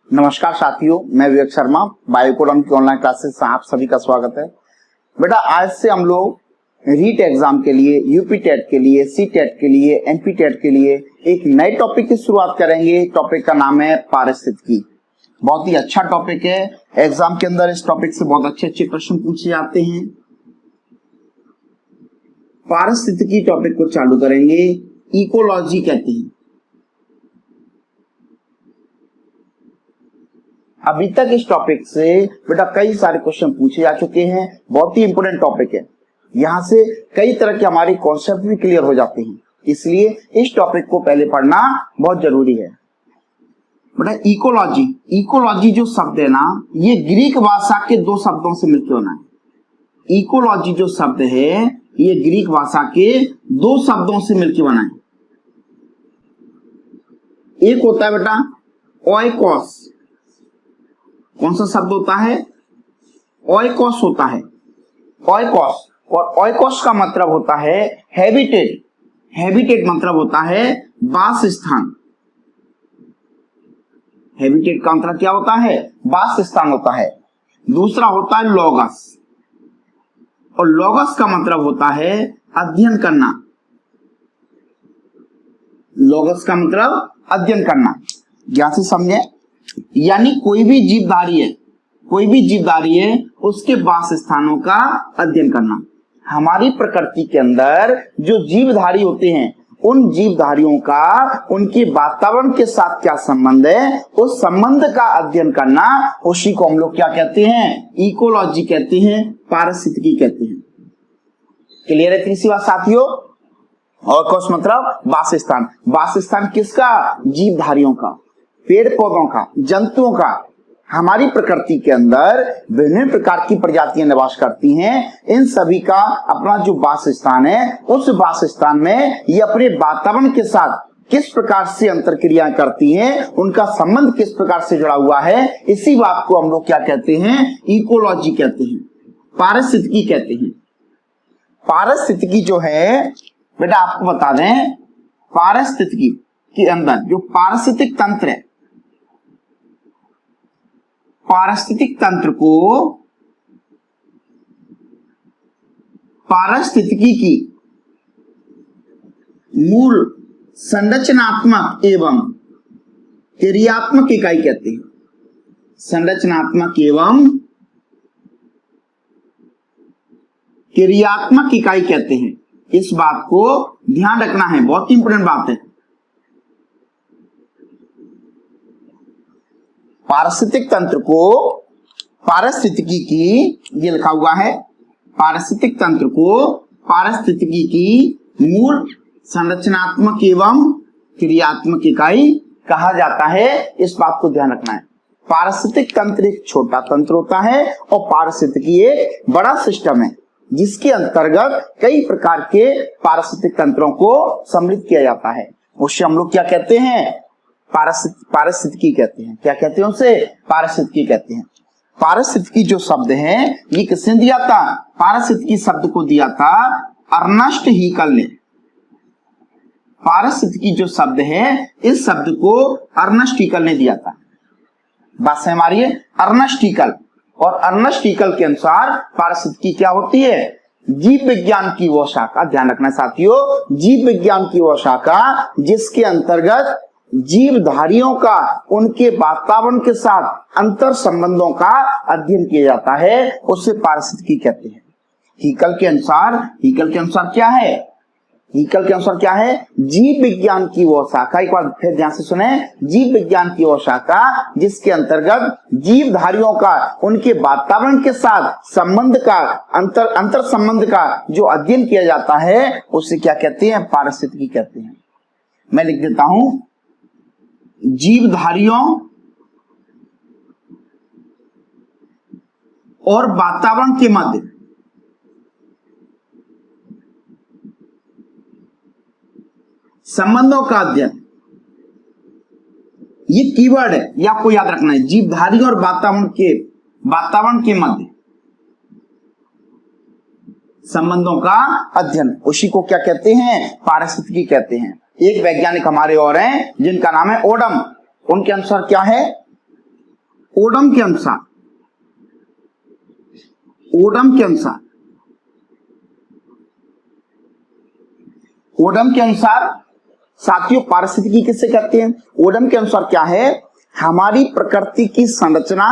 नमस्कार साथियों, मैं विवेक शर्मा। बायोइकोनॉमिक की ऑनलाइन क्लासेस में आप सभी का स्वागत है। बेटा, आज से हम लोग रीट एग्जाम के लिए, यूपी टेट के लिए, सी टेट के लिए, एमपी टेट के लिए एक नए टॉपिक की शुरुआत करेंगे। टॉपिक का नाम है पारिस्थितिकी। बहुत ही अच्छा टॉपिक है। एग्जाम के अंदर इस टॉपिक से बहुत अच्छे अच्छे प्रश्न पूछे जाते हैं। पारिस्थितिकी टॉपिक को चालू करेंगे। इकोलॉजी कहते हैं। अभी तक इस टॉपिक से बेटा कई सारे क्वेश्चन पूछे जा चुके हैं। बहुत ही इंपोर्टेंट टॉपिक है। यहां से कई तरह के हमारे कॉन्सेप्ट भी क्लियर हो जाते हैं, इसलिए इस टॉपिक को पहले पढ़ना बहुत जरूरी है। बेटा, इकोलॉजी जो शब्द है ना, ये ग्रीक भाषा के दो शब्दों से मिलकर बना है। इकोलॉजी जो शब्द है, ये ग्रीक भाषा के दो शब्दों से मिलकर बना है। एक होता है बेटा ओइकोस। कौन सा शब्द होता है? ओइकोस होता है। ओइकोस, और ओइकोस का मतलब होता है हैबिटेट। हैबिटेट मतलब होता है वासस्थान। हैबिटेट का मतलब क्या होता है? वासस्थान होता है। दूसरा होता है लोगस, और लोगस का मतलब होता है अध्ययन करना। लोगस का मतलब अध्ययन करना। ध्यान से समझे, यानी कोई भी जीवधारी है उसके वासस्थानों का अध्ययन करना। हमारी प्रकृति के अंदर जो जीवधारी होते हैं, उन जीवधारियों का उनके वातावरण के साथ क्या संबंध है, उस संबंध का अध्ययन करना, उसी को हम लोग क्या कहते हैं? इकोलॉजी कहते हैं, पारिस्थितिकी कहते हैं। क्लियर है तीसरी बात साथियों? ओइकोस मतलब वासस्थान। वासस्थान किसका? जीवधारियों का, पेड़ पौधों का, जंतुओं का। हमारी प्रकृति के अंदर विभिन्न प्रकार की प्रजातियां निवास करती हैं। इन सभी का अपना जो वासस्थान है, उस वासस्थान में ये अपने वातावरण के साथ किस प्रकार से अंतरक्रिया करती हैं, उनका संबंध किस प्रकार से जुड़ा हुआ है, इसी बात को हम लोग क्या कहते हैं? इकोलॉजी कहते हैं, पारिस्थितिकी कहते हैं। पारिस्थितिकी जो है बेटा, आपको बता दें, पारिस्थितिकी के अंदर जो पारिस्थितिक तंत्र है, पारिस्थितिक तंत्र को पारिस्थितिकी की मूल संरचनात्मक एवं क्रियात्मक इकाई कहते हैं। संरचनात्मक एवं क्रियात्मक इकाई कहते हैं। इस बात को ध्यान रखना है, बहुत इंपोर्टेंट बात है। पारिस्थितिक तंत्र को पारिस्थितिकी की, ये लिखा हुआ है, पारिस्थितिक तंत्र को पारिस्थितिकी की मूल संरचनात्मक एवं क्रियात्मक इकाई कहा जाता है। इस बात को ध्यान रखना है। पारिस्थितिक तंत्र एक छोटा तंत्र होता है और पारिस्थितिकी एक बड़ा सिस्टम है, जिसके अंतर्गत कई प्रकार के पारिस्थितिक तंत्रों को सम्मिलित किया जाता है। उससे हम लोग क्या कहते हैं? पारिस्थितिकी कहते हैं। क्या कहते हैं उसे? पारिस्थितिकी कहते हैं। पारिस्थितिकी जो शब्द है, ये किसने दिया था? पारिस्थितिकी शब्द को दिया था अर्नस्ट हीकल ने। पारिस्थितिकी जो शब्द है, इस शब्द को अर्नस्ट हीकल ने दिया था। बात से हमारी है, अर्नस्ट हीकल। और अर्नस्ट हीकल के अनुसार पारिस्थितिकी क्या होती है? जीव विज्ञान की वो शाखा, ध्यान रखना साथियों, जीव विज्ञान की वो शाखा जिसके अंतर्गत जीवधारियों का उनके वातावरण के साथ अंतर संबंधों का अध्ययन किया जाता है, उसे पारिस्थितिकी कहते हैं। हीकल के अनुसार क्या है? हीकल के अनुसार क्या है? जीव विज्ञान की वो शाखा, एक बार फिर ध्यान से सुने, जीव विज्ञान की वो शाखा जिसके अंतर्गत जीवधारियों का उनके वातावरण के साथ संबंध का, अंतर संबंध का जो अध्ययन किया जाता है, उसे क्या कहते हैं? पारिस्थितिकी कहते हैं। मैं लिख देता हूं, जीवधारियों और वातावरण के मध्य संबंधों का अध्ययन, ये कीवर्ड है, ये आपको याद रखना है। जीवधारी और वातावरण के मध्य संबंधों का अध्ययन, उसी को क्या कहते हैं? पारिस्थितिकी कहते हैं। एक वैज्ञानिक हमारे और हैं जिनका नाम है ओडम। उनके अनुसार क्या है? ओडम के अनुसार, ओडम के अनुसार, ओडम के अनुसार साथियों पारिस्थितिकी किसे कहते हैं? ओडम के अनुसार क्या है? हमारी प्रकृति की संरचना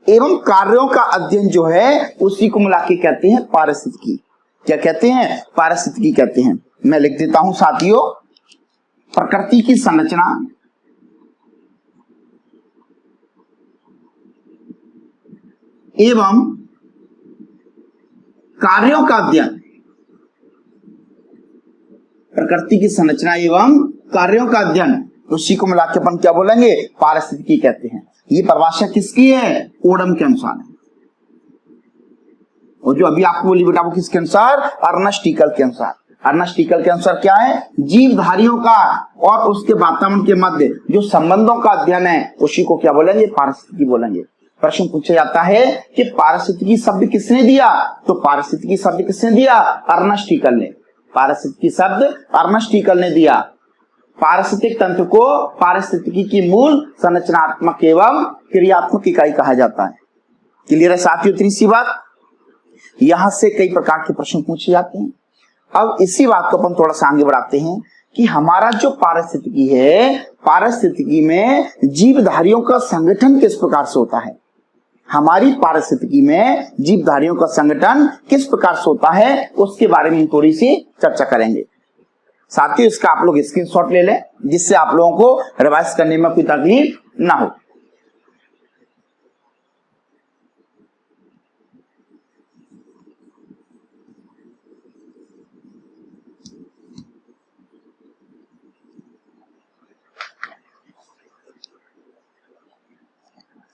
एवं कार्यों का अध्ययन जो है उसी को मिला के कहते हैं पारिस्थितिकी। क्या कहते हैं? पारिस्थितिकी कहते हैं। मैं लिख देता हूं साथियों, प्रकृति की संरचना एवं कार्यों का अध्ययन, प्रकृति की संरचना एवं कार्यों का अध्ययन, उसी को मिला के अपन क्या बोलेंगे? पारिस्थितिकी कहते हैं। ये परिभाषा किसकी है? ओडम के अनुसार है। और जो अभी आपको बोली बेटा वो किसके अनुसार? अर्नस्ट टीकल के अनुसार। अर्नस्ट टीकल के अनुसार क्या है? जीवधारियों का और उसके वातावरण के मध्य जो संबंधों का अध्ययन है उसी को क्या बोलेंगे? पारिस्थितिकी बोलेंगे। प्रश्न पूछा जाता है कि पारिस्थितिकी शब्द किसने दिया? तो पारिस्थितिकी शब्द किसने दिया? अर्नस्ट टीकल ने। पारिस्थितिकी शब्द अर्नस्ट टीकल ने दिया। पारिस्थितिक तंत्र को पारिस्थितिकी की मूल संरचनात्मक एवं क्रियात्मक इकाई कहा जाता है। क्लियर है साथियों? इतनी सी बात। यहां से कई प्रकार के प्रश्न पूछे जाते हैं। अब इसी बात को अपन थोड़ा सा आगे बढ़ाते हैं कि हमारा जो पारिस्थितिकी है, पारिस्थितिकी में जीवधारियों का संगठन किस प्रकार से होता है? हमारी पारिस्थितिकी में जीवधारियों का संगठन किस प्रकार से होता है उसके बारे में थोड़ी सी चर्चा करेंगे। साथियों इसका आप लोग स्क्रीनशॉट ले लें जिससे आप लोगों को रिवाइज करने में कोई तकलीफ ना हो।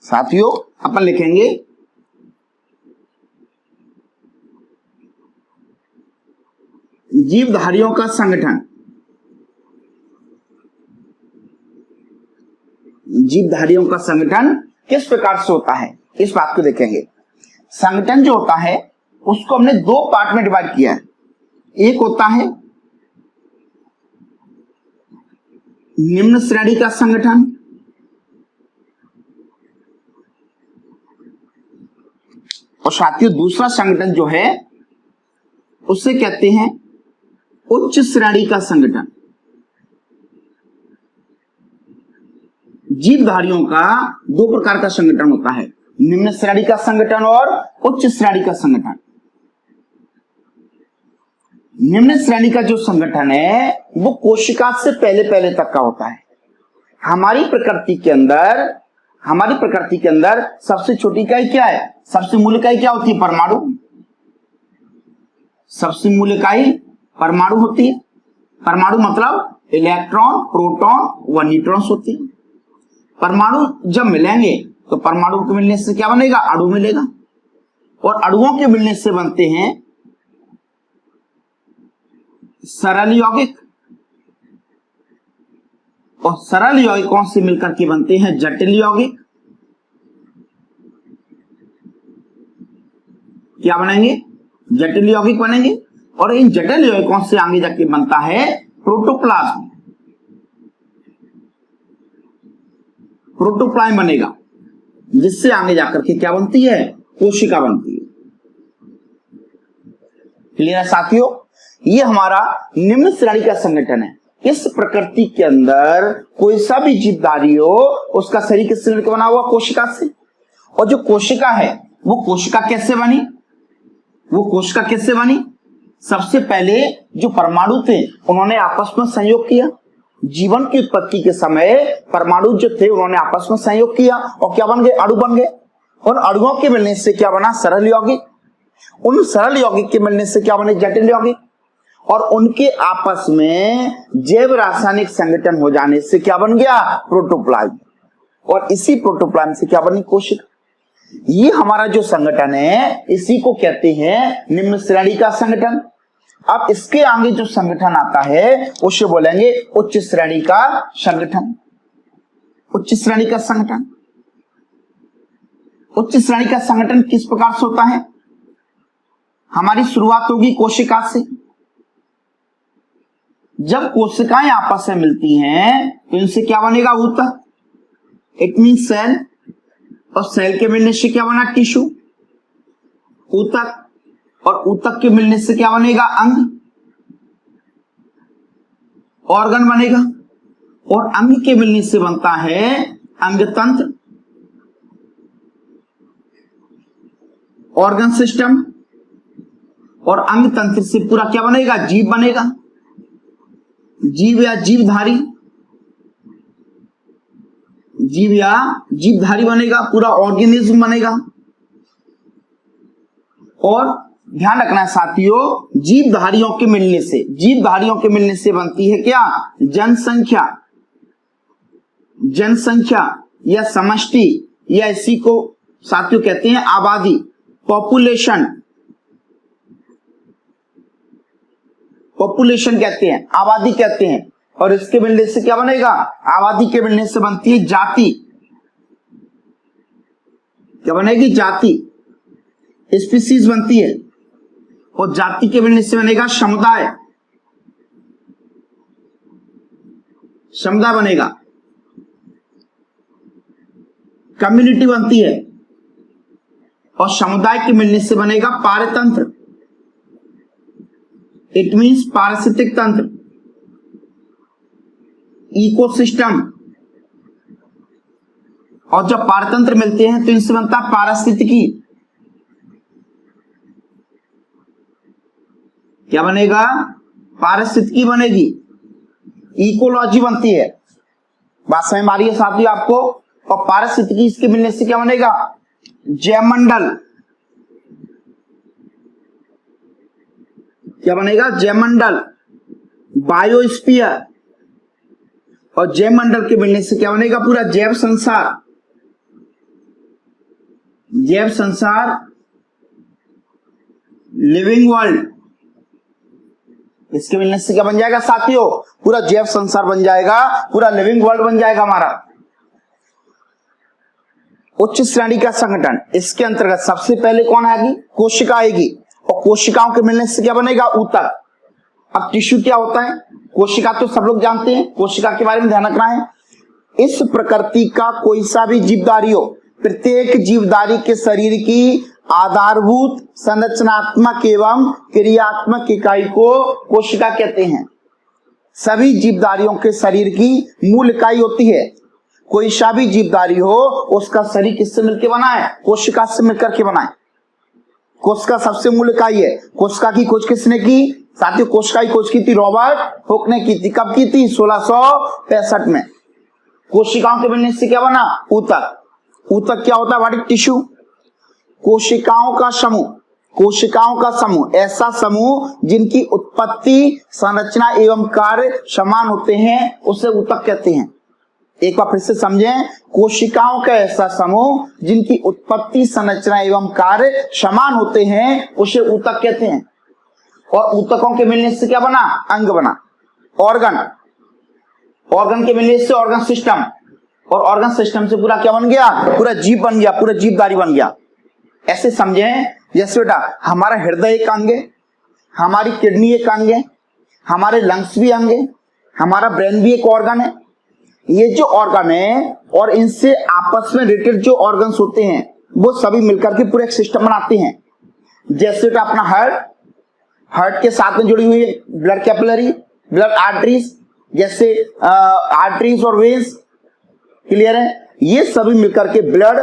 साथियों अपन लिखेंगे जीवधारियों का संगठन। जीवधारियों का संगठन किस प्रकार से होता है इस बात को देखेंगे। संगठन जो होता है उसको हमने दो पार्ट में डिवाइड किया है। एक होता है निम्न श्रेणी का संगठन और साथियों दूसरा संगठन जो है उससे कहते हैं उच्च श्रेणी का संगठन। जीवधारियों का दो प्रकार का संगठन होता है, निम्न श्रेणी का संगठन और उच्च श्रेणी का संगठन। निम्न श्रेणी का जो संगठन है वो कोशिका से पहले पहले तक का होता है। हमारी प्रकृति के अंदर सबसे छोटी इकाई क्या है? सबसे मूल इकाई क्या होती है? परमाणु। सबसे मूल इकाई परमाणु होती है। परमाणु मतलब इलेक्ट्रॉन, प्रोटॉन व न्यूट्रॉन्स होती है। परमाणु जब मिलेंगे तो परमाणु के मिलने से क्या बनेगा? अणु मिलेगा। और अणुओं के मिलने से बनते हैं सरल यौगिक और सरल यौगिकों से मिलकर के बनते हैं जटिल यौगिक। क्या बनेंगे? जटिल यौगिक बनेंगे। और इन जटिल यौगिकों से आगे जाके बनता है प्रोटोप्लाज्म। प्रोटोप्लाज्म बनेगा जिससे आगे जाकर के क्या बनती है? कोशिका बनती है। क्लियर है साथियों? ये हमारा निम्न श्रेणी का संगठन है। इस प्रकृति के अंदर कोई सा भी जीवधारी हो उसका शरीर किससे मिलकर बना हुआ? कोशिका से। और जो कोशिका है वो कोशिका कैसे बनी? वो कोशिका कैसे बनी? सबसे पहले जो परमाणु थे उन्होंने आपस में संयोग किया। जीवन की उत्पत्ति के समय परमाणु जो थे उन्होंने आपस में संयोग किया और क्या बन गए? अणु बन गए। और अणुओं के मिलने से क्या बना? सरल यौगिक। उन सरल यौगिक के मिलने से क्या बने? जटिल यौगिक। और उनके आपस में जैव रासायनिक संगठन हो जाने से क्या बन गया? प्रोटोप्लाज्म। और इसी प्रोटोप्लाज्म से क्या बनी? कोशिका। ये हमारा जो संगठन है इसी को कहते हैं निम्न श्रेणी का संगठन। अब इसके आगे जो संगठन आता है उसे बोलेंगे उच्च श्रेणी का संगठन। उच्च श्रेणी का संगठन। उच्च श्रेणी का संगठन किस प्रकार से होता है? हमारी शुरुआत होगी कोशिका से। जब कोशिकाएं आपस में मिलती हैं तो इनसे क्या बनेगा? ऊतक। It mean cell. और सेल के मिलने से क्या बना? टिश्यू, ऊतक, और ऊतक के मिलने से क्या बनेगा? अंग, ऑर्गन बनेगा, और अंग के मिलने से बनता है अंग तंत्र, ऑर्गन सिस्टम, और अंग तंत्र से पूरा क्या बनेगा? जीव बनेगा, जीव या जीवधारी, जीव या जीवधारी बनेगा, पूरा ऑर्गेनिज्म बनेगा। और ध्यान रखना है साथियों, जीवधारियों के मिलने से, जीवधारियों के मिलने से बनती है क्या? जनसंख्या, जनसंख्या या समष्टि, या इसी को साथियों कहते हैं आबादी, पॉपुलेशन, पॉपुलेशन कहते हैं, आबादी कहते हैं। और इसके मिलने से क्या बनेगा? आबादी के मिलने से बनती है जाति, क्या बनेगी? जाति, स्पीसीज बनती है। और जाति के मिलने से बनेगा समुदाय, समुदाय बनेगा, कम्युनिटी बनती है। और समुदाय के मिलने से बनेगा पारतंत्र, इट मीन्स पारिस्थितिक तंत्र, इकोसिस्टम। और जब पारतंत्र मिलते हैं तो इनसे बनता है पारिस्थितिकी, क्या बनेगा? पारिस्थितिकी बनेगी, इकोलॉजी बनती है। बात समझ में आ रही है साथियों आपको? और पारिस्थितिकी इसके मिलने से क्या बनेगा? जैवमंडल, क्या बनेगा? जैवमंडल, बायोस्फीयर। और जैवमंडल के मिलने से क्या बनेगा? पूरा जैव संसार, जैव संसार, लिविंग वर्ल्ड। इसके मिलने से क्या बन जाएगा साथियों? पूरा जैव संसार बन जाएगा, पूरा लिविंग वर्ल्ड बन जाएगा हमारा। उच्च श्रेणी का संगठन, इसके अंतर्गत सबसे पहले कौन आएगी? कोशिका आएगी। और कोशिकाओं के मिलने से क्या बनेगा? ऊतक। अब टिश्यू क्या होता है? कोशिका तो सब लोग जानते हैं, कोशिका के बारे में ध्यान रखना है। इस प्रकृति का कोई सा भी जीवधारी हो, प्रत्येक जीवधारी के शरीर की आधारभूत संरचनात्मक एवं क्रियात्मक इकाई को कोशिका कहते हैं। सभी जीवधारियों के शरीर की मूल इकाई होती है। कोई सा भी जीवधारी हो, उसका शरीर किससे मिलकर बना है? कोशिका से मिलकर के बना है। कोशिका सबसे मूल इकाई है। कोशिका की खोज किसने की साथियों? कोशिका की खोज की थी रॉबर्ट हुक ने की थी। कब की थी? 1665 में। कोशिकाओं के मिलने से क्या बना? ऊतक। ऊतक क्या होता है? What is tissue? कोशिकाओं का समूह, कोशिकाओं का समूह, ऐसा समूह जिनकी उत्पत्ति, संरचना एवं कार्य समान होते हैं, उसे ऊतक कहते हैं। एक बार फिर से समझें, कोशिकाओं का ऐसा समूह जिनकी उत्पत्ति, संरचना एवं कार्य समान होते हैं, उसे ऊतक कहते हैं। और ऊतकों के मिलने से क्या बना? अंग बना, ऑर्गन। ऑर्गन के मिलने से ऑर्गन सिस्टम, और ऑर्गन सिस्टम से पूरा क्या बन गया? पूरा जीव बन गया, पूरा जीवधारी बन गया। ऐसे समझें, जैसे बेटा हमारा हृदय एक अंग है, हमारी किडनी एक अंग है, हमारे लंग्स भी अंग है, हमारा ब्रेन भी एक ऑर्गन है। ये जो ऑर्गन है और इनसे आपस में रिलेटेड जो ऑर्गन्स होते हैं, वो सभी मिलकर के पूरे एक सिस्टम बनाते हैं। जैसे बेटा अपना हार्ट, हार्ट के साथ में जुड़ी हुई है ब्लड कैपिलरी, ब्लड आर्टरीज, जैसे आर्टरीज और वेन्स, क्लियर है? ये सभी मिलकर के ब्लड,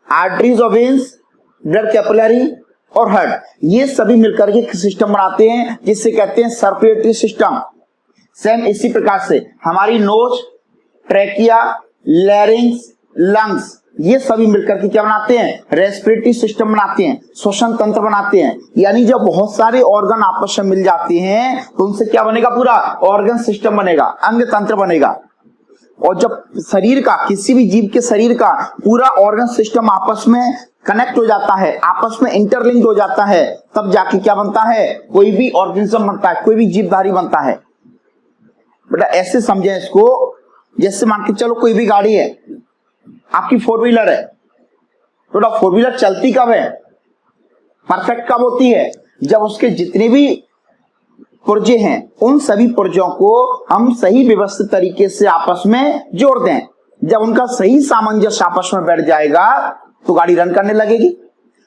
आर्टरीज और वेन्स, ब्लड कैपिलरी और हार्ट, ये सभी मिलकर के सिस्टम बनाते हैं, जिससे कहते हैं सर्कुलेटरी सिस्टम। सेम इसी प्रकार से हमारी नोज, ट्रैकिया, लैरिंग्स, लंग्स, ये सभी मिलकर के क्या बनाते हैं? रेस्पिरेटरी सिस्टम बनाते हैं, श्वसन तंत्र बनाते हैं। यानी जब बहुत सारे ऑर्गन आपस में मिल जाते हैं तो उनसे क्या बनेगा? पूरा ऑर्गन सिस्टम बनेगा, अंग तंत्र बनेगा। और जब शरीर का, किसी भी जीव के शरीर का पूरा ऑर्गन सिस्टम आपस में कनेक्ट हो जाता है, आपस में इंटरलिंक्ड हो जाता है, तब जाके क्या बनता है? कोई भी ऑर्गेनिज्म बनता है, कोई भी जीवधारी बनता है। बेटा ऐसे समझें इसको, जैसे मान के चलो कोई भी गाड़ी है, आपकी 4 व्हीलर है, तो 4 व्हीलर चलती कब है? परफेक्ट कब होती है? जब उसके जितने भी पुर्जे हैं, उन सभी पुर्जों को हम सही व्यवस्थित तरीके से आपस में जोड़ दें। जब उनका सही सामंजस्य आपस में बैठ जाएगा, तो गाड़ी रन करने लगेगी।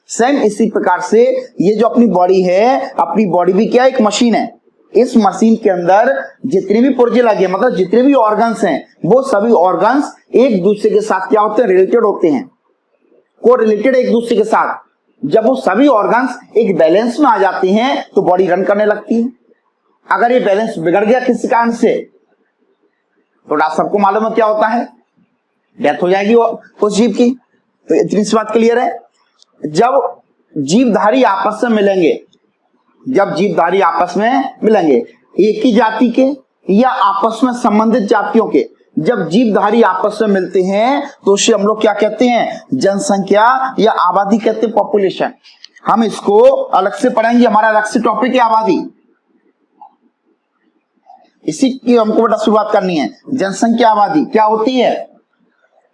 सेम इसी प्रकार से ये जो अपनी बॉडी है, अपनी बॉडी भी क्या एक मशीन है। इस मशीन के अंदर जितने भी पुर्जे लगे, मतलब जितने भी ऑर्गन्स हैं, वो सभी ऑर्गन्स एक दूसरे के साथ क्या होते हैं, रिलेटेड होते हैं, को रिलेटेड एक दूसरे के साथ। जब वो सभी ऑर्गन्स एक बैलेंस में आ जाते हैं तो बॉडी रन करने लगती है। अगर ये बैलेंस बिगड़ गया किसी कारण से तो आप सबको मालूम है क्या होता है, डेथ हो जाएगी उस जीव की। तो इतनी सी बात क्लियर है। जब जीवधारी आपस में मिलेंगे, जब जीवधारी आपस में मिलेंगे, एक ही जाति के या आपस में संबंधित जातियों के, जब जीवधारी आपस में मिलते हैं तो उसे हम लोग क्या कहते हैं, जनसंख्या या आबादी कहते हैं, पॉपुलेशन। हम इसको अलग से पढ़ेंगे, हमारा अलग से टॉपिक है आबादी, इसी की हमको बेटा शुरुआत करनी है। जनसंख्या आबादी क्या होती है,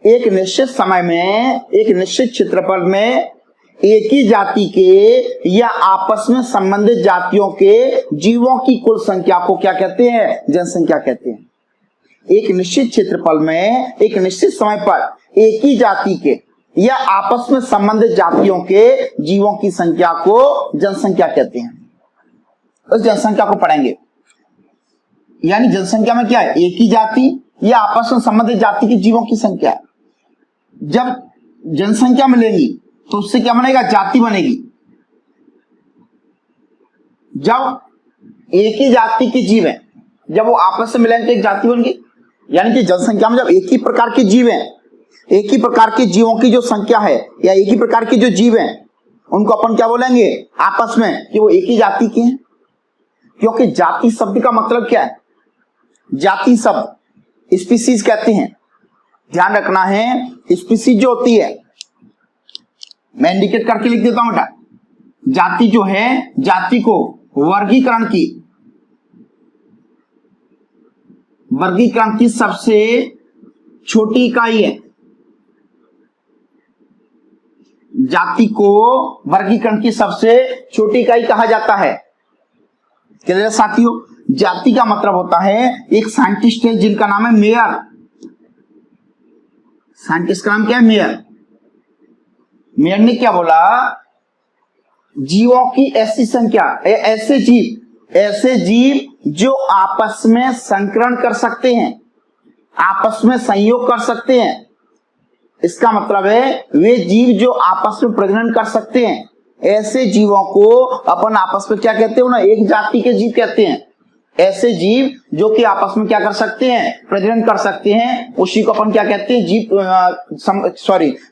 एक निश्चित समय में एक निश्चित क्षेत्रफल में एक ही जाति के या आपस में संबंधित जातियों के जीवों की कुल संख्या को क्या कहते हैं, जनसंख्या कहते हैं। एक निश्चित क्षेत्रफल में एक निश्चित समय पर एक ही जाति के या आपस में संबंधित जातियों के जीवों की संख्या को जनसंख्या कहते हैं। उस जनसंख्या को पढ़ेंगे। यानी जनसंख्या में क्या है, एक ही जाति या आपस में संबंधित जाति के जीवों की संख्या। जब जनसंख्या मिलेगी तो उससे क्या बनेगा, जाति बनेगी। जब एक ही जाति के जीव हैं, जब वो आपस में मिलेंगे तो एक जाति बन गई। यानी कि जनसंख्या में जब एक ही प्रकार के जीव हैं, एक ही प्रकार के जीवों की जो संख्या है या एक ही प्रकार के जो जीव हैं, उनको अपन क्या बोलेंगे आपस में कि वो एक ही जाति के हैं। क्योंकि जाति शब्द का मतलब क्या है, जाति शब्द स्पीसीज कहते हैं। ध्यान रखना है, स्पीसीज जो होती है, मैं इंडिकेट करके लिख देता हूं बेटा, जाति जो है, जाति को वर्गीकरण की सबसे छोटी इकाई है। जाति को वर्गीकरण की सबसे छोटी इकाई कहा जाता है। क्लियर साथियों, जाति का मतलब होता है, एक साइंटिस्ट है जिनका नाम है मेयर। साइंटिस्ट का नाम क्या है, मेयर। मेयर ने क्या बोला, जीवों की ऐसी संख्या, ऐसे जीव जो आपस में संकरण कर सकते हैं, आपस में संयोग कर सकते हैं। इसका मतलब है वे जीव जो आपस में प्रजनन कर सकते हैं, ऐसे जीवों को अपन आपस में क्या कहते हैं ना, एक जाति के जीव कहते हैं। ऐसे जीव जो कि आपस में क्या कर सकते हैं, प्रजनन कर सकते हैं, उसी को अपन क्या कहते हैं,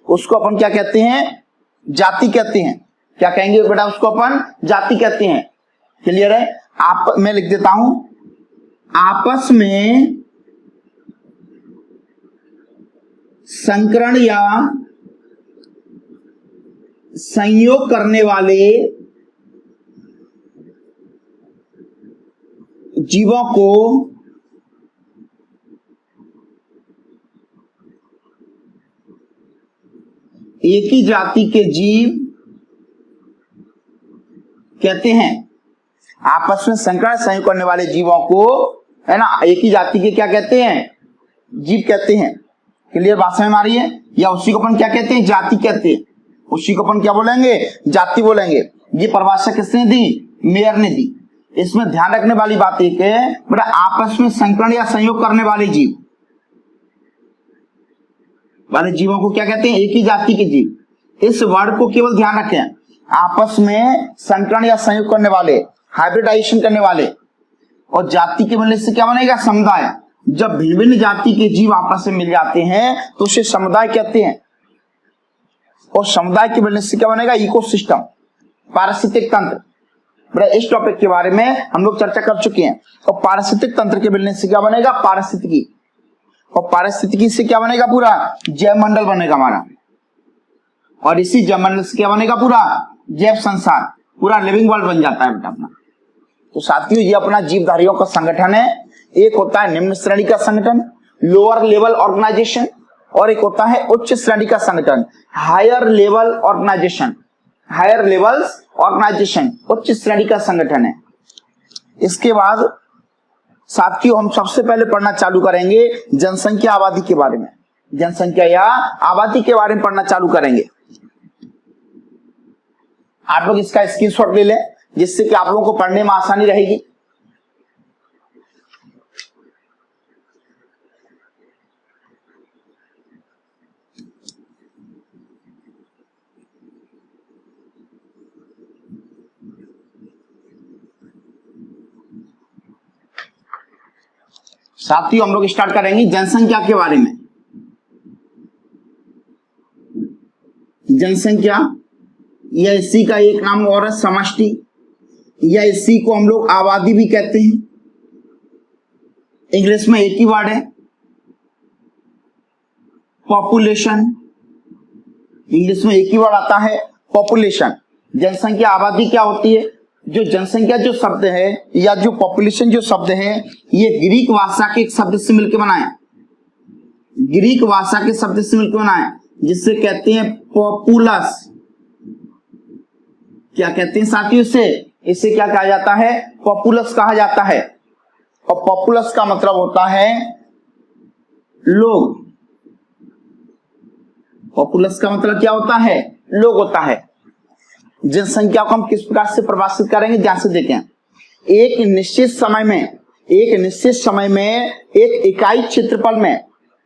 उसको अपन क्या कहते हैं, जाति कहते हैं। क्या कहेंगे बेटा, उसको अपन जाति कहते हैं। क्लियर है। मैं लिख देता हूं, आपस में संकरण या संयोग करने वाले जीवों को एक ही जाति के जीव कहते हैं। आपस में संकरण संयोग करने वाले जीवों को, है ना, एक ही जाति के क्या कहते हैं, जीव कहते हैं। क्लियर बात समझ में आ रही है। या उसी को अपन क्या कहते हैं, जाति कहते हैं। उसी को अपन क्या बोलेंगे, जाति बोलेंगे। ये परिभाषा किसने दी, मेयर ने दी। इसमें ध्यान रखने वाली बात एक है बेटा, आपस में संकरण या संयोग करने वाले जीव वाले जीवों को क्या कहते हैं, एक ही जाति के जीव। इस वर्ड को केवल ध्यान रखें, आपस में संकरण या संयोग करने वाले, हाइब्रिडाइजेशन करने वाले। और जाति के मिलने से क्या बनेगा, समुदाय। जब भिन्न भिन्न जाति के जीव आपस में मिल जाते हैं तो उसे समुदाय कहते हैं। और समुदाय के मिलने से क्या बनेगा, इकोसिस्टम, पारिस्थितिक तंत्र। इस टॉपिक के बारे में हम लोग चर्चा कर चुके हैं। और पारिस्थितिक तंत्र के मिलने से क्या बनेगा, पारिस्थितिकी। और पारिस्थितिकी से क्या बनेगा, पूरा जैव मंडल बनेगा हमारा। और इसी जैव मंडल से क्या बनेगा, पूरा जैव संसार, पूरा लिविंग वर्ल्ड बन जाता है बेटा अपना। तो साथियों, ये अपना जीवधारियों का संगठन है। एक होता है निम्न श्रेणी का संगठन, लोअर लेवल ऑर्गेनाइजेशन, और एक होता है उच्च श्रेणी का संगठन, higher level organisation. Higher levels organisation उच्च श्रेणी का संगठन है। इसके बाद साथियों हम सबसे पहले पढ़ना चालू करेंगे जनसंख्या आबादी के बारे में। जनसंख्या या आबादी के बारे में पढ़ना चालू करेंगे। आप लोग इसका स्क्रीनशॉट ले लें जिससे कि आप लोगों को पढ़ने में आसानी रहेगी। साथियों हम लोग स्टार्ट करेंगे जनसंख्या के बारे में। जनसंख्या या इसी का एक नाम और है समष्टि, या इसी को हम लोग आबादी भी कहते हैं। इंग्लिश में एक ही वर्ड है पॉपुलेशन, इंग्लिश में एक ही वर्ड आता है पॉपुलेशन। जनसंख्या आबादी क्या होती है? जो जनसंख्या जो शब्द है या जो पॉपुलेशन जो शब्द है ये ग्रीक भाषा के एक शब्द से मिलकर बना है, ग्रीक भाषा के शब्द से मिलकर बना है जिससे कहते हैं पॉपुलस। क्या कहते हैं साथियों? इसे क्या कहा जाता है? पॉपुलस कहा जाता है। और पॉपुलस का मतलब होता है लोग। पॉपुलस का मतलब क्या होता है? लोग होता है। जनसंख्या को हम किस प्रकार से परिभाषित करेंगे, ध्यान से देखें। एक निश्चित समय में एक इकाई क्षेत्रफल में,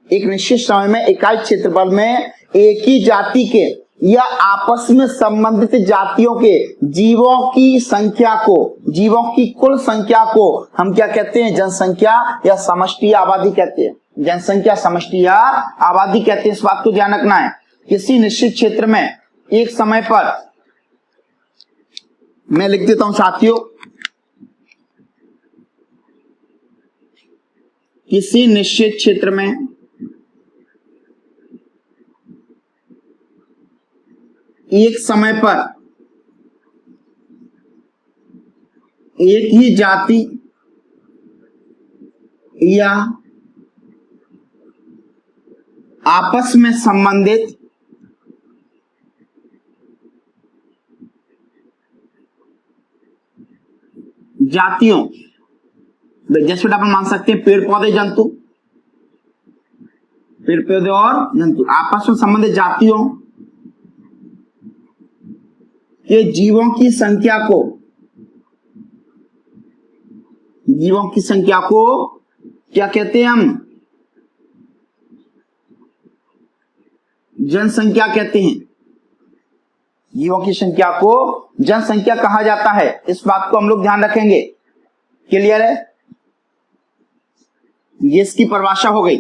एक निश्चित समय में इकाई क्षेत्रफल में एक ही जाति के या आपस में संबंधित जातियों के जीवों की संख्या को, जीवों की कुल संख्या को हम क्या कहते हैं? जनसंख्या या समष्टि या आबादी कहते हैं। जनसंख्या, समष्टि या आबादी कहते हैं। इस बात को ध्यान रखना है। किसी निश्चित क्षेत्र में एक समय पर, मैं लिख देता हूं साथियों, किसी निश्चित क्षेत्र में एक समय पर एक ही जाति या आपस में संबंधित जातियों, जैसे अपन मान सकते हैं पेड़ पौधे जंतु, पेड़ पौधे और जंतु आपस में संबंधित जातियों के जीवों की संख्या को, जीवों की संख्या को क्या कहते हैं? हम जनसंख्या कहते हैं। जीवों की संख्या को जनसंख्या कहा जाता है। इस बात को हम लोग ध्यान रखेंगे। क्लियर है? ये इसकी परिभाषा हो गई।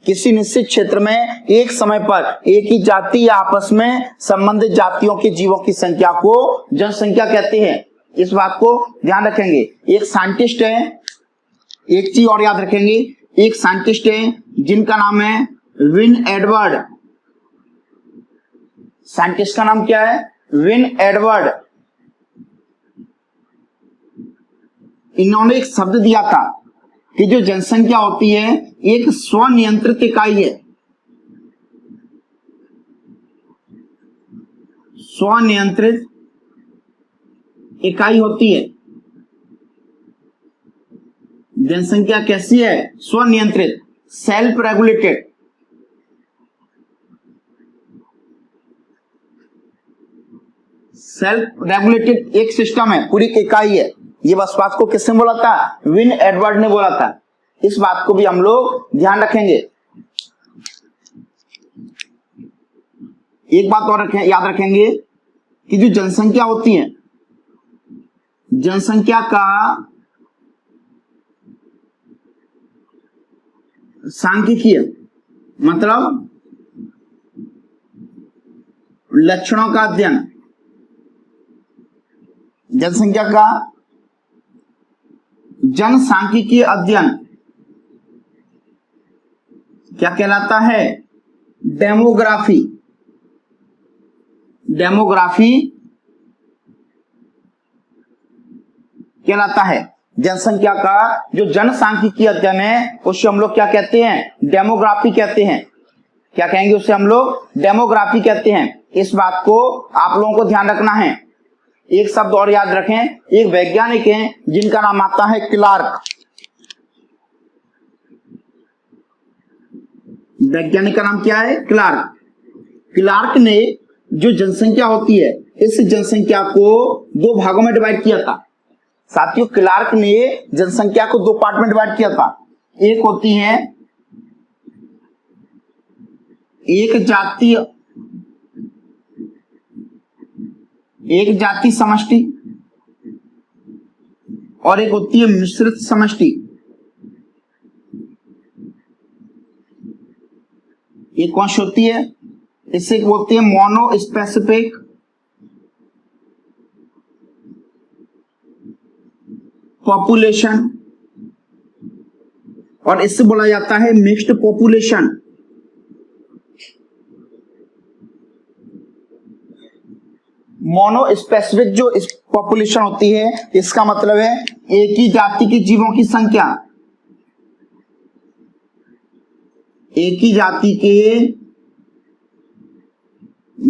किसी निश्चित क्षेत्र में एक समय पर एक ही जाति या आपस में संबंधित जातियों के जीवों की संख्या को जनसंख्या कहते हैं। इस बात को ध्यान रखेंगे। एक साइंटिस्ट है, एक चीज और याद रखेंगे, एक साइंटिस्ट है जिनका नाम है विन एडवर्ड। साइंटिस्ट का नाम क्या है? Win Edward. इन्होंने एक शब्द दिया था कि जो जनसंख्या होती है एक स्वनियंत्रित इकाई है। स्वनियंत्रित इकाई होती है। जनसंख्या कैसी है? स्वनियंत्रित, सेल्फ रेगुलेटेड। सेल्फ रेगुलेटेड एक सिस्टम है, पूरी इकाई है। ये बस बात को किसने बोला था? विन एडवर्ड ने बोला था। इस बात को भी हम लोग ध्यान रखेंगे। एक बात और याद रखेंगे कि जो जनसंख्या होती है, जनसंख्या का सांख्यिकीय मतलब लक्षणों का अध्ययन, जनसंख्या का जनसांख्यिकीय अध्ययन क्या कहलाता है? डेमोग्राफी। डेमोग्राफी कहलाता है। जनसंख्या का जो जनसांख्यिकीय अध्ययन है उसे हम लोग क्या कहते हैं? डेमोग्राफी कहते हैं। क्या कहेंगे उसे? हम लोग डेमोग्राफी कहते हैं। इस बात को आप लोगों को ध्यान रखना है। एक शब्द और याद रखें, एक वैज्ञानिक हैं जिनका नाम आता है क्लार्क। वैज्ञानिक का नाम क्या है? क्लार्क। क्लार्क ने जो जनसंख्या होती है इस जनसंख्या को दो भागों में डिवाइड किया था। साथियों, क्लार्क ने जनसंख्या को दो पार्ट में डिवाइड किया था। एक होती है एक जाति समष्टि और एक होती है मिश्रित समष्टि। एक कौन सी होती है? इसे बोलते हैं मोनो स्पेसिफिक पॉपुलेशन और इससे बोला जाता है मिक्स्ड पॉपुलेशन। मोनो स्पेसिफिक जो पॉपुलेशन होती है, इसका मतलब है एक ही जाति के जीवों की संख्या, एक ही जाति के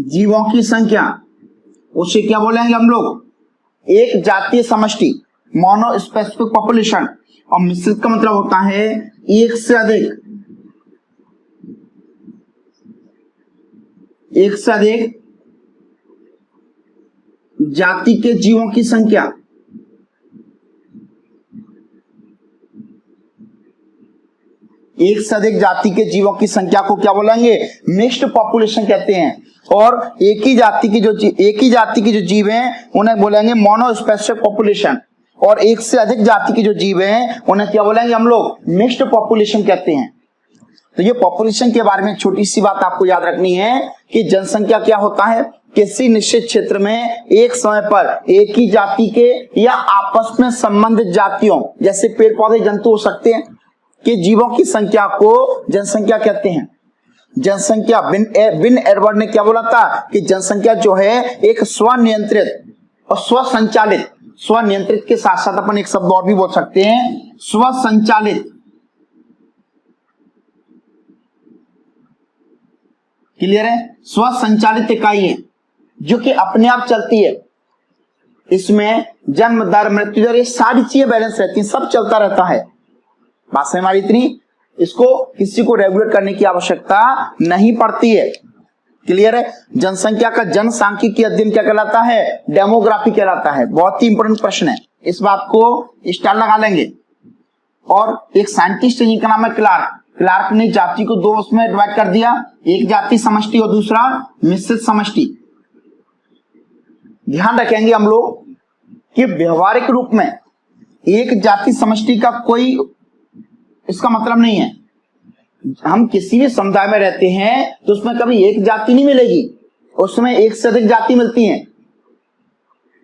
जीवों की संख्या, उसे क्या बोलेंगे हम लोग? एक जातीय समष्टि, मोनो स्पेसिफिक पॉपुलेशन। और मिश्रित का मतलब होता है एक से अधिक जाति के जीवों की संख्या। एक से अधिक जाति के जीवों की संख्या को क्या बोलेंगे? मिक्स्ड पॉपुलेशन कहते हैं। और एक ही जाति की जो जीव हैं उन्हें बोलेंगे मोनो स्पेसिफिक पॉपुलेशन। और एक से अधिक जाति के जो जीव हैं उन्हें क्या बोलेंगे हम लोग? मिक्स्ड पॉपुलेशन कहते हैं। तो ये पॉपुलेशन के बारे में छोटी सी बात आपको याद रखनी है कि जनसंख्या क्या होता है? किसी निश्चित क्षेत्र में एक समय पर एक ही जाति के या आपस में संबंधित जातियों, जैसे पेड़ पौधे जंतु हो सकते हैं, कि जीवों की संख्या को जनसंख्या कहते हैं। जनसंख्या बिन एडवर्ड ने क्या बोला था कि जनसंख्या जो है एक स्वनियंत्रित और स्वनियंत्रित के साथ साथ अपन एक शब्द और भी बोल सकते हैं, स्वसंचालित। क्लियर है? स्वसंचालित इकाई है जो कि अपने आप चलती है। इसमें जन्म दर, मृत्यु दर, ये सारी चीजें बैलेंस रहती हैं, सब चलता रहता है। बात है हमारी इतनी, इसको किसी को रेगुलेट करने की आवश्यकता नहीं पड़ती है। क्लियर है? जनसंख्या का जनसांख्यिकी अध्ययन क्या कहलाता है? डेमोग्राफी कहलाता है। बहुत ही इंपॉर्टेंट प्रश्न है, इस बात को स्टार लगा लेंगे। और एक साइंटिस्ट है जिनका नाम है क्लार्क। क्लार्क ने जाति को दो उसमें डिवाइड कर दिया, एक जाति समष्टि और दूसरा मिश्रित समष्टि। ध्यान रखेंगे हम लोग कि व्यवहारिक रूप में एक जाति समष्टि का कोई इसका मतलब नहीं है। हम किसी भी समुदाय में रहते हैं तो उसमें कभी एक जाति नहीं मिलेगी, उसमें एक से अधिक जाति मिलती हैं।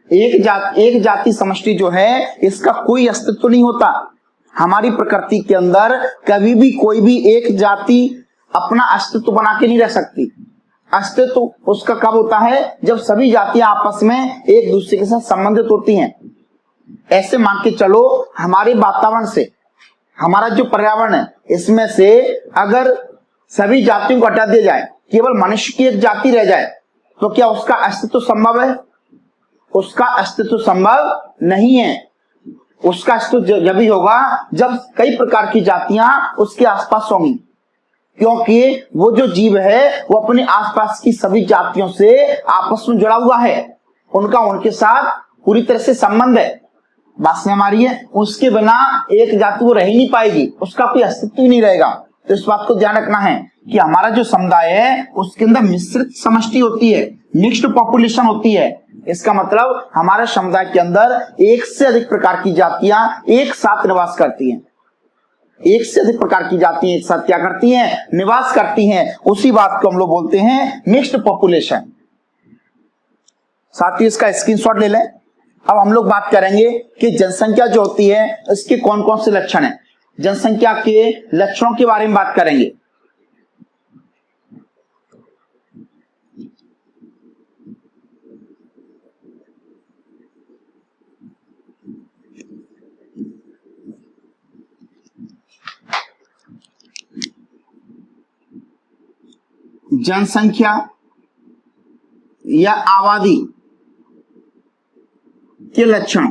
एक जाति समष्टि जो है इसका कोई अस्तित्व नहीं होता। हमारी प्रकृति के अंदर कभी भी कोई भी एक जाति अपना अस्तित्व बना के नहीं रह सकती। अस्तित्व उसका कब होता है? जब सभी जातियां आपस में एक दूसरे के साथ संबंधित होती हैं। ऐसे मान के चलो, हमारे वातावरण से, हमारा जो पर्यावरण है, इसमें से अगर सभी जातियों को हटा दिया जाए, केवल मनुष्य की एक जाति रह जाए, तो क्या उसका अस्तित्व संभव है? उसका अस्तित्व संभव नहीं है। उसका अस्तित्व जब भी होगा जब कई प्रकार की जातियां उसके आसपास होंगी, क्योंकि वो जो जीव है वो अपने आसपास की सभी जातियों से आपस में जुड़ा हुआ है, उनका उनके साथ पूरी तरह से संबंध है। बात से हमारी है, उसके बिना एक जाति वो रह ही नहीं पाएगी, उसका कोई अस्तित्व ही नहीं रहेगा। तो इस बात को ध्यान रखना है कि हमारा जो समुदाय है उसके अंदर मिश्रित समष्टि होती है, मिक्स्ड पॉपुलेशन होती है। इसका मतलब हमारे समुदाय के अंदर एक से अधिक प्रकार की जातियां एक साथ निवास करती हैं। एक से अधिक प्रकार की जातियां एक साथ क्या करती हैं? निवास करती हैं। उसी बात को हम लोग बोलते हैं मिक्स्ड पॉपुलेशन। साथ ही इसका स्क्रीनशॉट ले लें। अब हम लोग बात करेंगे कि जनसंख्या जो होती है इसके कौन कौन से लक्षण हैं। जनसंख्या के लक्षणों के बारे में बात करेंगे। जनसंख्या या आबादी के लक्षण।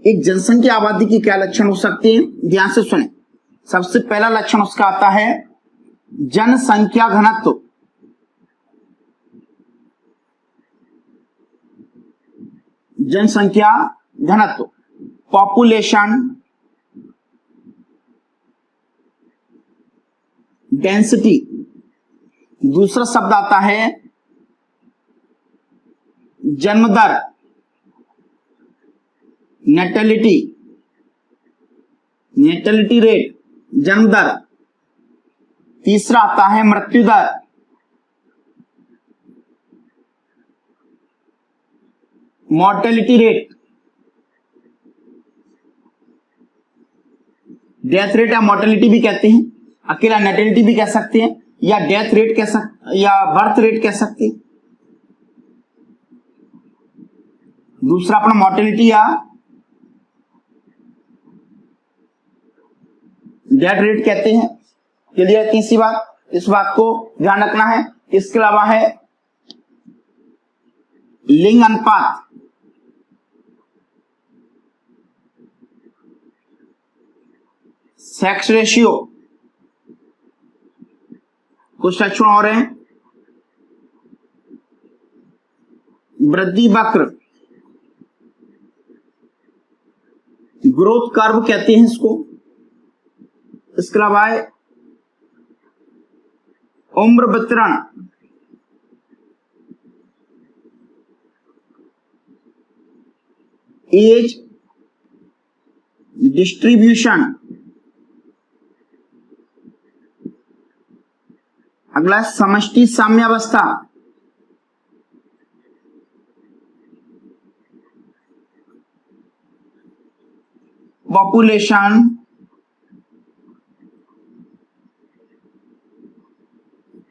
एक जनसंख्या आबादी की क्या लक्षण हो सकते हैं? ध्यान से सुने। सबसे पहला लक्षण उसका आता है जनसंख्या घनत्व। जनसंख्या घनत्व, पॉपुलेशन डेंसिटी। दूसरा शब्द आता है जन्म दर, नेटेलिटी, नेटेलिटी रेट, जन्म दर। तीसरा आता है मृत्यु दर, मॉर्टेलिटी रेट, डेथ रेट या मॉर्टेलिटी भी कहते हैं, अकेला नेटेलिटी भी कह सकते हैं, या डेथ रेट कह सकते, या बर्थ रेट कह सकते हैं। दूसरा अपना मॉर्टेलिटी या डेथ रेट कहते हैं। क्लियर? तीसरी बात, इस बात को ध्यान रखना है। इसके अलावा है लिंग अनुपात, सेक्स रेशियो। कुछ लक्षण और हैं, वृद्धि वक्र, ग्रोथ कर्व कहते हैं इसको। इसके अलावा है उम्र वितरण, एज डिस्ट्रीब्यूशन। अगला समष्टि साम्यावस्था, पॉपुलेशन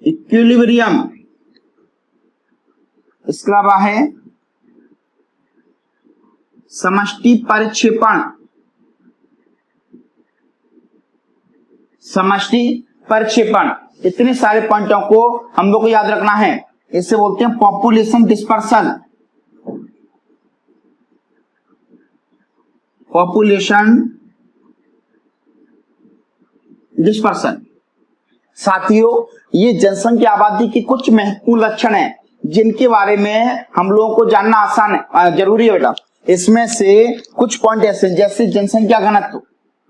इक्विलिब्रियम। इसके अलावा है समष्टि परिक्षेपण, समष्टि परिक्षेपण। इतने सारे पॉइंटों को हम लोग को याद रखना है। इसे बोलते हैं पॉपुलेशन डिस्पर्सन, पॉपुलेशन डिस्पर्सन। साथियों, ये जनसंख्या आबादी के कुछ महत्वपूर्ण लक्षण हैं जिनके बारे में हम लोगों को जानना आसान है, जरूरी है बेटा। इसमें से कुछ पॉइंट ऐसे जैसे जनसंख्या घनत्व,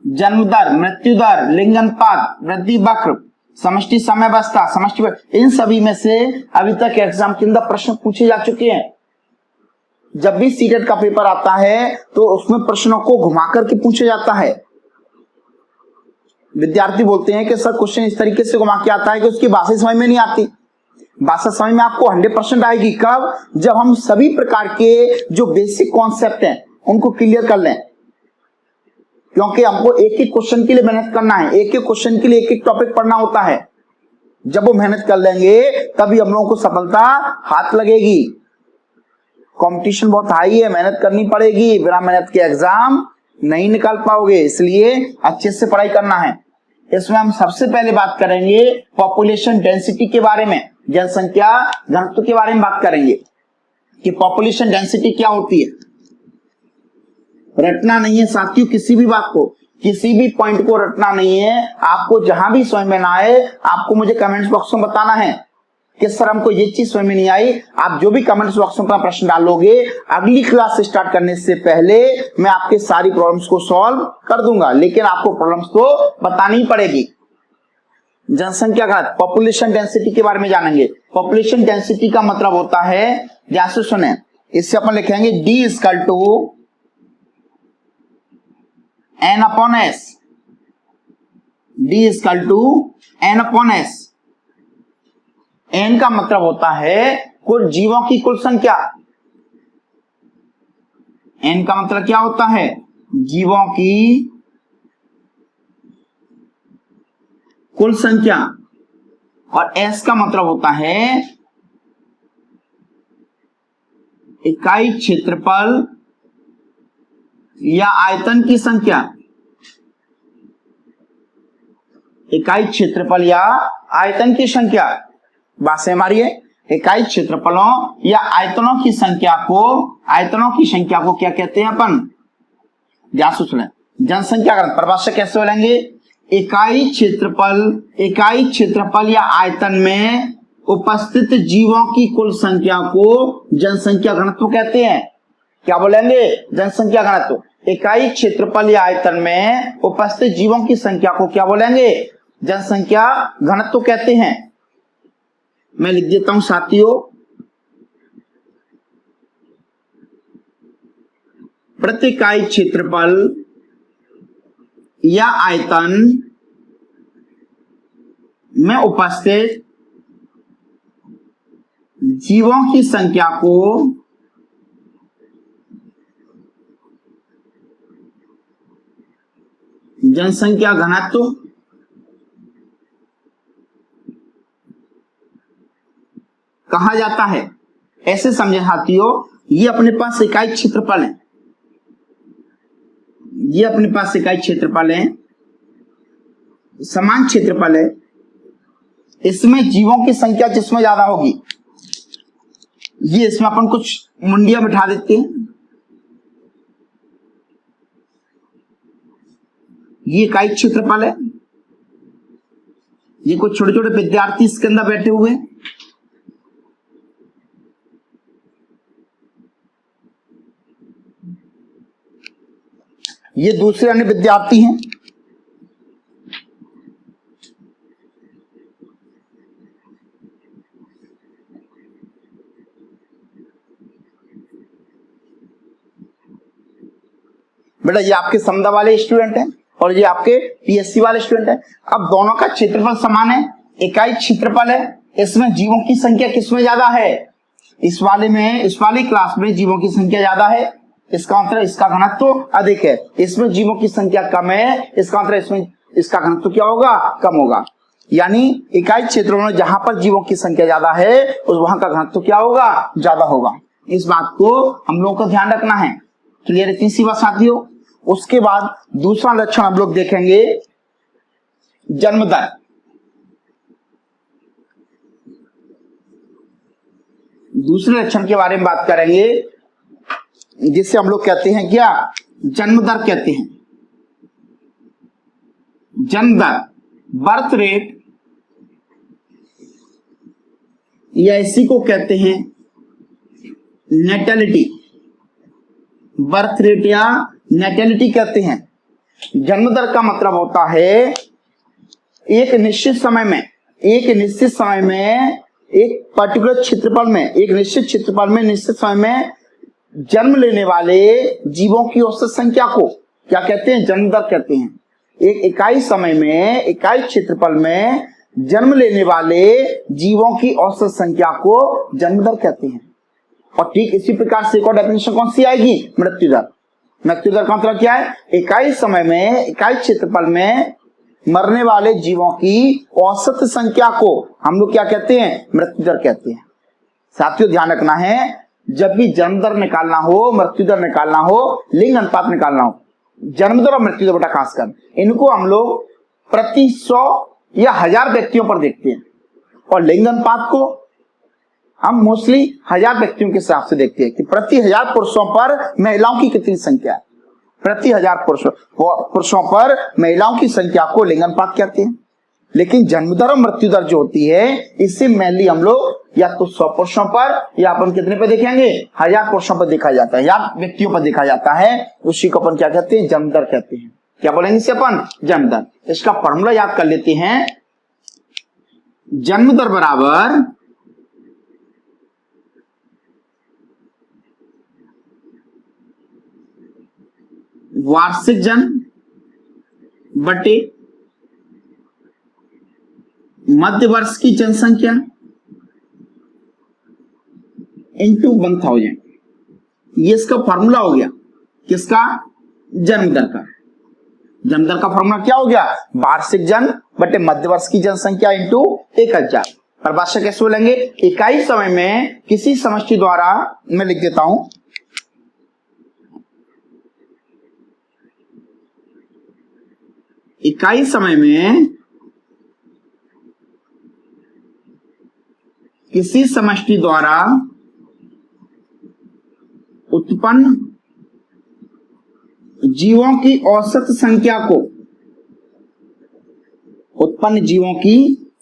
जन्म दर, मृत्यु दर, लिंग अनुपात, वृद्धि वक्र, समष्टि साम्यावस्था, समष्टि, इन सभी में से अभी तक एग्जाम के अंदर प्रश्न पूछे जा चुके हैं। जब भी सीटेट का पेपर आता है तो उसमें प्रश्नों को घुमा करके पूछा जाता है। विद्यार्थी बोलते हैं कि सर क्वेश्चन इस तरीके से घुमा के आता है कि उसकी भाषा समझ में नहीं आती। भाषा समझ में आपको 100% आएगी कब? जब हम सभी प्रकार के जो बेसिक कॉन्सेप्ट हैं उनको क्लियर कर लें, क्योंकि हमको एक एक क्वेश्चन के लिए मेहनत करना है, एक एक क्वेश्चन के लिए एक एक टॉपिक पढ़ना होता है। जब वो मेहनत कर लेंगे तभी हम लोगों को सफलता हाथ लगेगी। कंपटीशन बहुत हाई है, मेहनत करनी पड़ेगी, बिना मेहनत के एग्जाम नहीं निकाल पाओगे, इसलिए अच्छे से पढ़ाई करना है। इसमें हम सबसे पहले बात करेंगे पॉपुलेशन डेंसिटी के बारे में, जनसंख्या घनत्व के बारे में बात करेंगे कि पॉपुलेशन डेंसिटी क्या होती है। रटना नहीं है साथियों, किसी भी बात को, किसी भी पॉइंट को रटना नहीं है। आपको जहां भी समझ में ना आए आपको मुझे कमेंट्स बॉक्स में बताना है कि सर हमको ये चीज समझ में नहीं आई। आप जो भी कमेंट्स बॉक्स में अपना प्रश्न डालोगे, अगली क्लास स्टार्ट करने से पहले मैं आपके सारी प्रॉब्लम्स को सॉल्व कर दूंगा, लेकिन आपको प्रॉब्लम्स तो बतानी पड़ेगी। जनसंख्या घनत्व, पॉपुलेशन डेंसिटी के बारे में जानेंगे। पॉपुलेशन डेंसिटी का मतलब होता है, ध्यान से सुने, इससे अपन लिखेंगे D equal to N upon S, D equal to N upon S। N का मतलब होता है कुल जीवों की कुल संख्या। N का मतलब क्या होता है? जीवों की कुल संख्या। और S का मतलब होता है इकाई क्षेत्रफल या आयतन की संख्या। इकाई क्षेत्रफल या आयतन की संख्या, बात से हमारी है। इकाई क्षेत्रफलों या आयतनों की संख्या को क्या कहते हैं अपन? ध्यान से सुनें, जनसंख्या घनत्व परिभाषा कैसे बोलेंगे? इकाई क्षेत्रफल या आयतन में उपस्थित जीवों की कुल संख्या को जनसंख्या घनत्व कहते हैं। क्या बोलेंगे? जनसंख्या घनत्व। इकाई क्षेत्रफल या आयतन में उपस्थित जीवों की संख्या को क्या बोलेंगे? जनसंख्या घनत्व कहते हैं। मैं लिख देता हूं साथियों, प्रति इकाई क्षेत्रफल या आयतन में उपस्थित जीवों की संख्या को जनसंख्या घनत्व कहा जाता है। ऐसे समझे साथियों, ये अपने पास इकाई क्षेत्रफल है, ये अपने पास इकाई क्षेत्रफल है, समान क्षेत्रफल है। इसमें जीवों की संख्या जिसमें ज्यादा होगी, ये इसमें अपन कुछ मुंडियां बिठा देते हैं। ये इकाई क्षेत्रफल है, ये कुछ छोटे छोटे विद्यार्थी इसके अंदर बैठे हुए हैं। ये दूसरे अन्य विद्यार्थी हैं। बेटा ये आपके समदा वाले स्टूडेंट हैं और ये आपके पीएससी वाले स्टूडेंट हैं। अब दोनों का क्षेत्रफल समान है, इकाई क्षेत्रफल है। इसमें जीवों की संख्या किसमें ज्यादा है? इस वाली क्लास में जीवों की संख्या ज्यादा है, इसका मतलब इसका घनत्व अधिक है। इसमें जीवों की संख्या कम है, इसका मतलब इसमें इसका घनत्व क्या होगा? कम होगा। यानी इकाई क्षेत्रों में जहां पर जीवों की संख्या ज्यादा है उस वहां का घनत्व क्या होगा? ज्यादा होगा। इस बात को हम लोगों को ध्यान रखना है। क्लियर? इतनी सी बात साथियों। उसके बाद दूसरा लक्षण हम लोग देखेंगे, जन्म दर। दूसरे लक्षण के बारे में बात करेंगे जिसे हम लोग कहते हैं क्या? जन्म दर कहते हैं। जन्म दर, बर्थ रेट, या इसी को कहते हैं नेटेलिटी। बर्थ रेट या नेटेलिटी कहते हैं। जन्म दर का मतलब होता है एक निश्चित समय में एक पर्टिकुलर क्षेत्रफल में, एक निश्चित क्षेत्रफल में निश्चित समय में जन्म लेने वाले जीवों की औसत संख्या को क्या कहते हैं? जन्म दर कहते हैं। एक इकाई समय में, इकाई क्षेत्रफल में जन्म लेने वाले जीवों की औसत संख्या को जन्म दर कहते हैं। और ठीक इसी प्रकार से एक और डेफिनेशन कौन सी आएगी? मृत्यु दर। मृत्यु दर का मतलब क्या है? इकाई समय में, इकाई क्षेत्रफल में मरने वाले जीवों की औसत संख्या को हम लोग क्या कहते हैं? मृत्यु दर कहते हैं। साथियों ध्यान रखना है, जब भी जन्म दर निकालना हो, मृत्यु दर निकालना हो, लिंग अनुपात निकालना हो, जन्म दर और मृत्यु दर बेटा खासकर इनको हम लोग प्रति 100 या 1000 व्यक्तियों पर देखते हैं, और लिंग अनुपात को हम मोस्टली 1000 व्यक्तियों के हिसाब से देखते हैं कि प्रति 1000 पुरुषों पर महिलाओं की कितनी संख्या है। प्रति 1000 पुरुषों पर महिलाओं की संख्या को लिंग अनुपात कहते हैं। लेकिन जन्म दर और मृत्यु दर जो होती है, इससे मेनली हम लोग या तो 100 पुरुषों पर या अपन कितने पे देखेंगे? 1000 पुरुषों पर देखा जाता है, 1000 व्यक्तियों पर देखा जाता है। उसी को अपन क्या कहते हैं? जन्म दर कहते हैं। क्या बोलेंगे इसे अपन? जन्म दर। इसका फॉर्मूला याद कर लेते हैं। जन्म दर बराबर वार्षिक जन्म बटे मध्य वर्ष की जनसंख्या इंटू 1000। ये इसका फॉर्मूला हो गया। किसका? जन्म दर का। जन्म दर का फॉर्मूला क्या हो गया? वार्षिक जन्म बटे मध्य वर्ष की जनसंख्या इंटू 1000। परिभाषा कैसे बोलेंगे? इकाई समय में किसी समष्टि द्वारा, मैं लिख देता हूं, इकाई समय में किसी समष्टि द्वारा उत्पन्न जीवों की औसत संख्या को, उत्पन्न जीवों की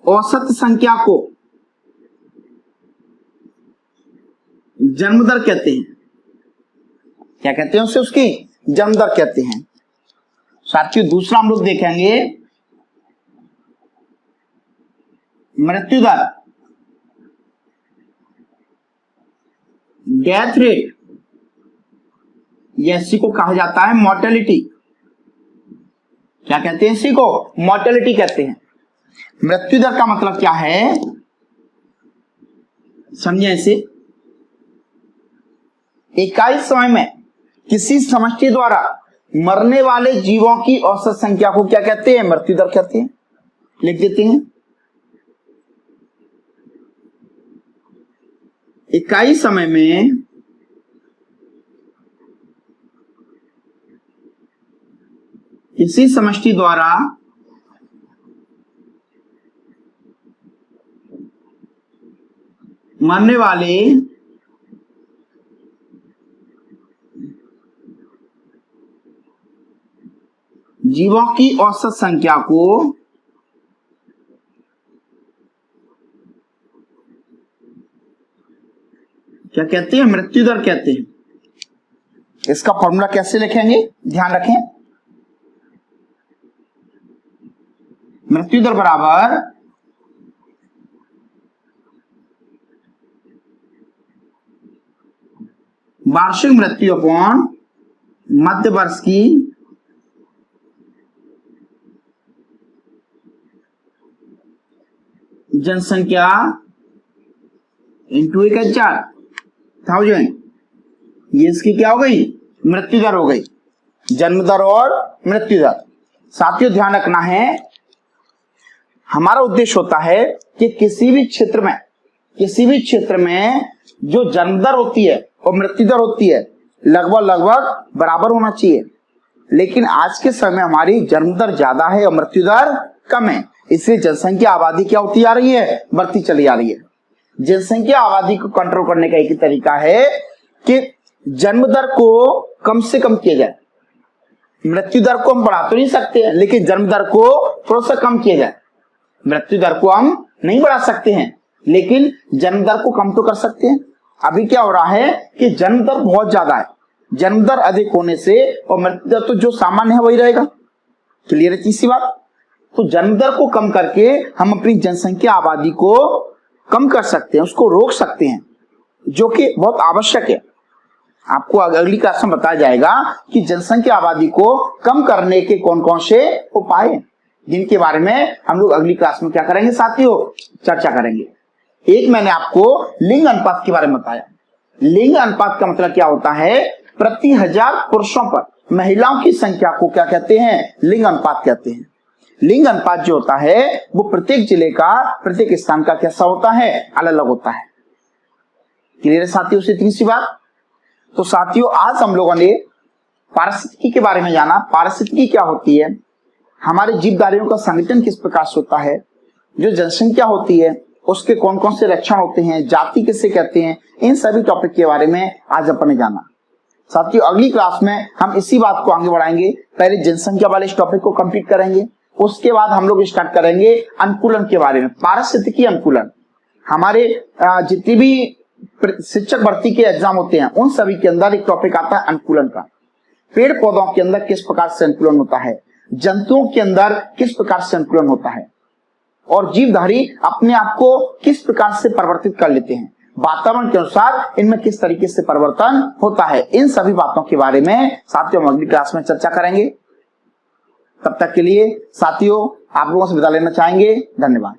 औसत संख्या को जन्म दर कहते हैं। क्या कहते हैं उसे, उसकी जन्म दर कहते हैं। साथियों दूसरा हम लोग देखेंगे मृत्यु दर, डेथ रेट, या इसी को कहा जाता है मॉर्टेलिटी। क्या कहते हैं इसी को, मॉर्टेलिटी कहते हैं। मृत्यु दर का मतलब क्या है, समझे इसे। इकाई समय में किसी समष्टि द्वारा मरने वाले जीवों की औसत संख्या को क्या कहते हैं, मृत्यु दर कहते हैं। लिख देते हैं, इकाई समय में किसी समष्टि द्वारा मरने वाले जीवों की औसत संख्या को क्या कहते हैं, मृत्यु दर कहते हैं। इसका फॉर्मूला कैसे लिखेंगे, ध्यान रखें। मृत्यु दर बराबर वार्षिक मृत्यु अपॉन मध्य वर्ष की जनसंख्या इंटू 1000। ये इसकी क्या हो गई, मृत्यु दर हो गई, जन्म दर और मृत्यु दर। साथियों ध्यान रखना है, हमारा उद्देश्य होता है कि किसी भी क्षेत्र में जो जन्म दर होती है और मृत्यु दर होती है लगभग बराबर होना चाहिए। लेकिन आज के समय हमारी जन्म दर ज्यादा है और मृत्यु दर कम है, इसलिए जनसंख्या आबादी क्या होती जा रही है, बढ़ती चली जा रही है। जनसंख्या आबादी को कंट्रोल करने का एक ही तरीका है कि जन्म दर को कम से कम किया जाए। मृत्यु दर को हम बढ़ा तो नहीं सकते हैं, लेकिन जन्म दर को थोड़ा सा कम किया जाए। मृत्यु दर को हम नहीं बढ़ा सकते हैं, लेकिन जन्म दर को कम तो कर सकते हैं। अभी क्या हो रहा है कि जन्म दर बहुत ज्यादा है, जन्म दर अधिक होने से और मृत्यु दर तो जो सामान्य है वही रहेगा। क्लियर है तीसरी बात। तो जन्म दर को कम करके हम अपनी जनसंख्या आबादी को कम कर सकते हैं, उसको रोक सकते हैं, जो कि बहुत आवश्यक है। आपको अगली क्लास में बताया जाएगा कि जनसंख्या आबादी को कम करने के कौन कौन से उपाय हैं, जिनके बारे में हम लोग अगली क्लास में क्या करेंगे साथियों, चर्चा करेंगे। एक मैंने आपको लिंग अनुपात के बारे में बताया। लिंग अनुपात का मतलब क्या होता है, प्रति 1000 पुरुषों पर महिलाओं की संख्या को क्या कहते हैं, लिंग अनुपात कहते हैं। लिंग अनुपात जो होता है वो प्रत्येक जिले का, प्रत्येक स्थान का कैसा होता है, अलग अलग होता है। क्लियर है साथियों से तीसरी बात। तो साथियों आज हम लोगों ने पारिस्थितिकी के बारे में जाना। पारिस्थितिकी क्या होती है, हमारे जीवधारियों का संगठन किस प्रकार से होता है, जो जनसंख्या होती है उसके कौन कौन से लक्षण होते हैं, जाति किसे कहते हैं, इन सभी टॉपिक के बारे में आज अपन ने जाना। साथियों अगली क्लास में हम इसी बात को आगे बढ़ाएंगे। पहले जनसंख्या वाले इस टॉपिक को कंप्लीट करेंगे, उसके बाद हम लोग स्टार्ट करेंगे अनुकूलन के बारे में। पारिस्थितिकी अनुकूलन हमारे जितनी भी शिक्षक भर्ती के एग्जाम होते हैं उन सभी के अंदर एक टॉपिक आता है अनुकूलन का। पेड़ पौधों के अंदर किस प्रकार से अनुकूलन होता है, जंतुओं के अंदर किस प्रकार से अनुकूलन होता है, और जीवधारी अपने आप को किस प्रकार से परिवर्तित कर लेते हैं, वातावरण के अनुसार इनमें किस तरीके से परिवर्तन होता है। इन सभी बातों के बारे में साथियों हम अगली क्लास में चर्चा करेंगे। तब तक के लिए साथियों आप लोगों से विदा लेना चाहेंगे। धन्यवाद।